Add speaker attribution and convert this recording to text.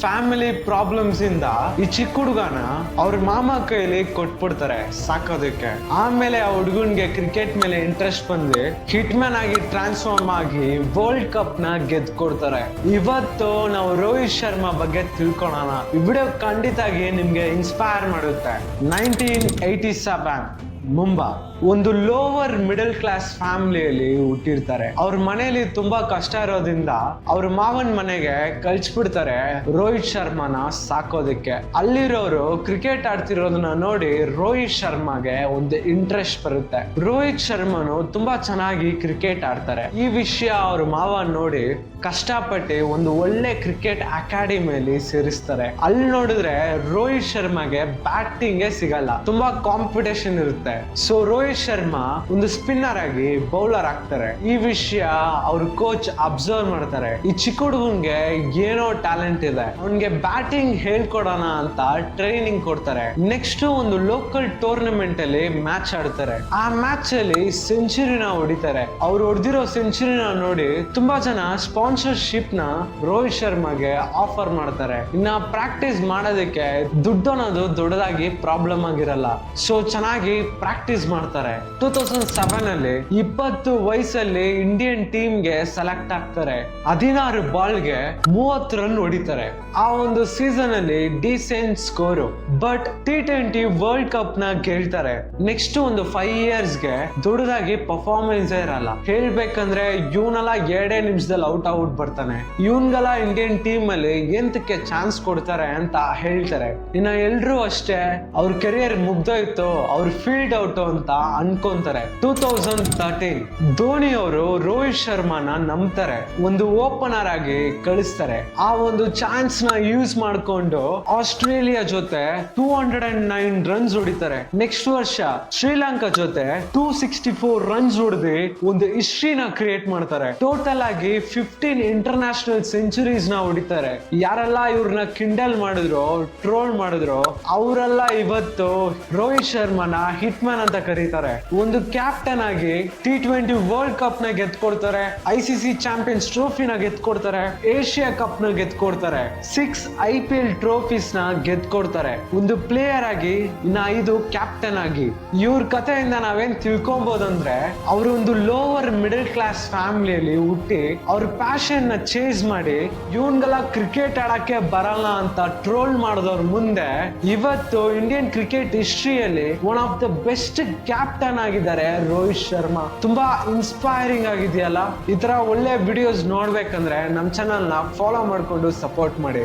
Speaker 1: Family problems ಇಂದ ಈ ಚಿಕ್ಕ ಹುಡುಗನ ಅವ್ರ ಮಾಮ ಕೈಲಿ ಕೊಟ್ಬಿಡ್ತಾರೆ ಸಾಕೋದಕ್ಕೆ. ಆಮೇಲೆ ಆ ಹುಡುಗನ್ಗೆ ಕ್ರಿಕೆಟ್ ಮೇಲೆ ಇಂಟ್ರೆಸ್ಟ್ ಬಂದು ಹಿಟ್ ಮ್ಯಾನ್ ಆಗಿ ಟ್ರಾನ್ಸ್ಫಾರ್ಮ್ ಆಗಿ ವರ್ಲ್ಡ್ ಕಪ್ ನ ಗೆದ್ಕೊಡ್ತಾರೆ. ಇವತ್ತು ನಾವು ರೋಹಿತ್ ಶರ್ಮಾ ಬಗ್ಗೆ ತಿಳ್ಕೊಳ್ಳೋಣ. ಈ ವಿಡಿಯೋ ಖಂಡಿತಾಗಿ ನಿಮ್ಗೆ ಇನ್ಸ್ಪೈರ್ ಮಾಡುತ್ತೆ. 1987 ಮುಂಬಾ ಒಂದು ಲೋವರ್ ಮಿಡಲ್ ಕ್ಲಾಸ್ ಫ್ಯಾಮಿಲಿಯಲ್ಲಿ ಹುಟ್ಟಿರ್ತಾರೆ. ಅವ್ರ ಮನೆಯಲ್ಲಿ ತುಂಬಾ ಕಷ್ಟ ಇರೋದ್ರಿಂದ ಅವ್ರ ಮಾವನ್ ಮನೆಗೆ ಕಳ್ಸ್ಬಿಡ್ತಾರೆ ರೋಹಿತ್ ಶರ್ಮಾನ ಸಾಕೋದಕ್ಕೆ. ಅಲ್ಲಿರೋರು ಕ್ರಿಕೆಟ್ ಆಡ್ತಿರೋದನ್ನ ನೋಡಿ ರೋಹಿತ್ ಶರ್ಮಾಗೆ ಒಂದು ಇಂಟ್ರೆಸ್ಟ್ ಬರುತ್ತೆ. ರೋಹಿತ್ ಶರ್ಮಾನು ತುಂಬಾ ಚೆನ್ನಾಗಿ ಕ್ರಿಕೆಟ್ ಆಡ್ತಾರೆ. ಈ ವಿಷಯ ಅವ್ರ ಮಾವ ನೋಡಿ ಕಷ್ಟಪಟ್ಟು ಒಂದು ಒಳ್ಳೆ ಕ್ರಿಕೆಟ್ ಅಕಾಡೆಮಿಯಲ್ಲಿ ಸೇರಿಸ್ತಾರೆ. ಅಲ್ಲಿ ನೋಡಿದ್ರೆ ರೋಹಿತ್ ಶರ್ಮಾಗೆ ಬ್ಯಾಟಿಂಗ್ ಸಿಗಲ್ಲ, ತುಂಬಾ ಕಾಂಪಿಟೇಷನ್ ಇರುತ್ತೆ. ಸೊ ರೋಹಿತ್ ಶರ್ಮಾ ಒಂದು ಸ್ಪಿನ್ನರ್ ಆಗಿ ಬೌಲರ್ ಆಗ್ತಾರೆ. ಈ ವಿಷಯ ಅವ್ರ ಕೋಚ್ ಅಬ್ಸರ್ವ್ ಮಾಡ್ತಾರೆ. ಈ ಚಿಕ್ಕ ಹುಡುಗನ್ಗೆ ಏನೋ ಟ್ಯಾಲೆಂಟ್ ಇದೆ, ಅವನ್ಗೆ ಬ್ಯಾಟಿಂಗ್ ಹೇಳ್ಕೊಡೋಣ ಅಂತ ಟ್ರೈನಿಂಗ್ ಕೊಡ್ತಾರೆ. ನೆಕ್ಸ್ಟ್ ಒಂದು ಲೋಕಲ್ ಟೂರ್ನಮೆಂಟ್ ಅಲ್ಲಿ ಮ್ಯಾಚ್ ಆಡ್ತಾರೆ. ಆ ಮ್ಯಾಚ್ ಅಲ್ಲಿ ಸೆಂಚುರಿನ ಹೊಡಿತಾರೆ. ಅವ್ರು ಹೊಡೆದಿರೋ ಸೆಂಚುರಿನ ನೋಡಿ ತುಂಬಾ ಜನ ಸ್ಪಾನ್ಸರ್ಶಿಪ್ ನ ರೋಹಿತ್ ಶರ್ಮಾಗೆ ಆಫರ್ ಮಾಡ್ತಾರೆ. ಇನ್ನ ಪ್ರಾಕ್ಟೀಸ್ ಮಾಡೋದಕ್ಕೆ ದುಡ್ಡು ಅನ್ನೋದು ದೊಡ್ಡದಾಗಿ ಪ್ರಾಬ್ಲಮ್ ಆಗಿರಲ್ಲ. ಸೊ ಚೆನ್ನಾಗಿ ಪ್ರಾಕ್ಟೀಸ್ ಮಾಡ್ತಾರೆ. 2007 ಅಲ್ಲಿ 20 ವಯಸ್ಸಲ್ಲಿ ಇಂಡಿಯನ್ ಟೀಮ್ ಗೆ ಸೆಲೆಕ್ಟ್ ಆಗ್ತಾರೆ. 16 ಬಾಲ್ಗೆ 30 ರನ್ ಹೊಡಿತಾರೆ. ಆ ಒಂದು ಸೀಸನ್ ಅಲ್ಲಿ decent score. But T20 world cup ನ ಗೆಲ್ತಾರೆ. ನೆಕ್ಸ್ಟ್ ಒಂದು 5 years ಗೆ ದೊಡ್ಡದಾಗಿ ಪರ್ಫಾರ್ಮೆನ್ಸ್ ಇರಲ್ಲ. ಹೇಳ್ಬೇಕಂದ್ರೆ ಇವನೆಲ್ಲ 2 ನಿಮಿಷದಲ್ಲಿ ಔಟ್ ಬರ್ತಾನೆ. ಇವನ್ಗೆಲ್ಲ ಇಂಡಿಯನ್ ಟೀಮ್ ಅಲ್ಲಿ ಎಂತಕ್ಕೆ ಚಾನ್ಸ್ ಕೊಡ್ತಾರೆ ಅಂತ ಹೇಳ್ತಾರೆ. ಇನ್ನ ಎಲ್ರು ಅಷ್ಟೇ ಅವ್ರ ಕೆರಿಯರ್ ಮುಗ್ದೋಯ್ತು, ಅವ್ರ ಫೀಲ್ಡ್ ಔಟ್ ಅಂತ ಅನ್ಕೊಂತಾರೆ. 2013 ಧೋನಿ ಅವರು ರೋಹಿತ್ ಶರ್ಮಾನ ನಂಬ್ತಾರೆ, ಒಂದು ಓಪನರ್ ಆಗಿ ಕಳಿಸ್ತಾರೆ. ಆ ಒಂದು ಚಾನ್ಸ್ ನ ಯೂಸ್ ಮಾಡ್ಕೊಂಡು ಆಸ್ಟ್ರೇಲಿಯಾ ಜೊತೆ 209 ರನ್ಸ್ ಹೊಡಿತಾರೆ. ನೆಕ್ಸ್ಟ್ ವರ್ಷ ಶ್ರೀಲಂಕಾ ಜೊತೆ 264 ರನ್ಸ್ ಹೊಡೆದು ಒಂದು ಹಿಸ್ಟ್ರಿನ ಕ್ರಿಯೇಟ್ ಮಾಡ್ತಾರೆ. ಟೋಟಲ್ ಆಗಿ 15 ಇಂಟರ್ನ್ಯಾಷನಲ್ ಸೆಂಚುರೀಸ್ ನ ಹೊಡಿತಾರೆ. ಯಾರೆಲ್ಲ ಇವ್ರನ್ನ ಕಿಂಡಲ್ ಮಾಡಿದ್ರು, ಟ್ರೋಲ್ ಮಾಡಿದ್ರು, ಅವರೆಲ್ಲ ಇವತ್ತು ರೋಹಿತ್ ಶರ್ಮಾನ ಹಿಟ್ ಮ್ಯಾನ್ ಅಂತ ಕರೀತಾರೆ. ಒಂದು ಕ್ಯಾಪ್ಟನ್ ಆಗಿ T20 ವರ್ಲ್ಡ್ ಕಪ್ ನ ಗೆದ್ಕೊಡ್ತಾರೆ, ICC ಚಾಂಪಿಯನ್ಸ್ ಟ್ರೋಫಿನ ಗೆದ್ಕೊಡ್ತಾರೆ, ಏಷ್ಯಾ ಕಪ್ ನ ಗೆದ್ಕೊಡ್ತಾರೆ, 6 IPL ಟ್ರೋಫೀಸ್ ನ ಗೆದ್ಕೊಡ್ತಾರೆ. ಒಂದು ಪ್ಲೇಯರ್ ಆಗಿ ಇನ್ನ 5 ಕ್ಯಾಪ್ಟನ್ ಆಗಿ. ಇವ್ರ ಕಥೆಯಿಂದ ನಾವೇನ್ ತಿಳ್ಕೊಬಹುದಂದ್ರೆ ಅವರು ಒಂದು ಲೋವರ್ ಮಿಡಲ್ ಕ್ಲಾಸ್ ಫ್ಯಾಮಿಲಿಯಲ್ಲಿ ಹುಟ್ಟಿ ಅವ್ರ ಪ್ಯಾಷನ್ ನ ಚೇಸ್ ಮಾಡಿ ಇವನ್ಗೆಲ್ಲ ಕ್ರಿಕೆಟ್ ಆಡಕ್ಕೆ ಬರಲ್ಲ ಅಂತ ಟ್ರೋಲ್ ಮಾಡಿದವ್ರ ಮುಂದೆ ಇವತ್ತು ಇಂಡಿಯನ್ ಕ್ರಿಕೆಟ್ ಹಿಸ್ಟ್ರಿಯಲ್ಲಿ one of the best captain ಆಗಿದ್ದಾರೆ ರೋಹಿತ್ ಶರ್ಮಾ. ತುಂಬಾ ಇನ್ಸ್ಪೈರಿಂಗ್ ಆಗಿದೆಯಲ್ಲ. ಈ ತರ ಒಳ್ಳೆ ವಿಡಿಯೋಸ್ ನೋಡ್ಬೇಕಂದ್ರೆ ನಮ್ಮ ಚಾನಲ್ ನ ಫಾಲೋ ಮಾಡ್ಕೊಂಡು ಸಪೋರ್ಟ್ ಮಾಡಿ.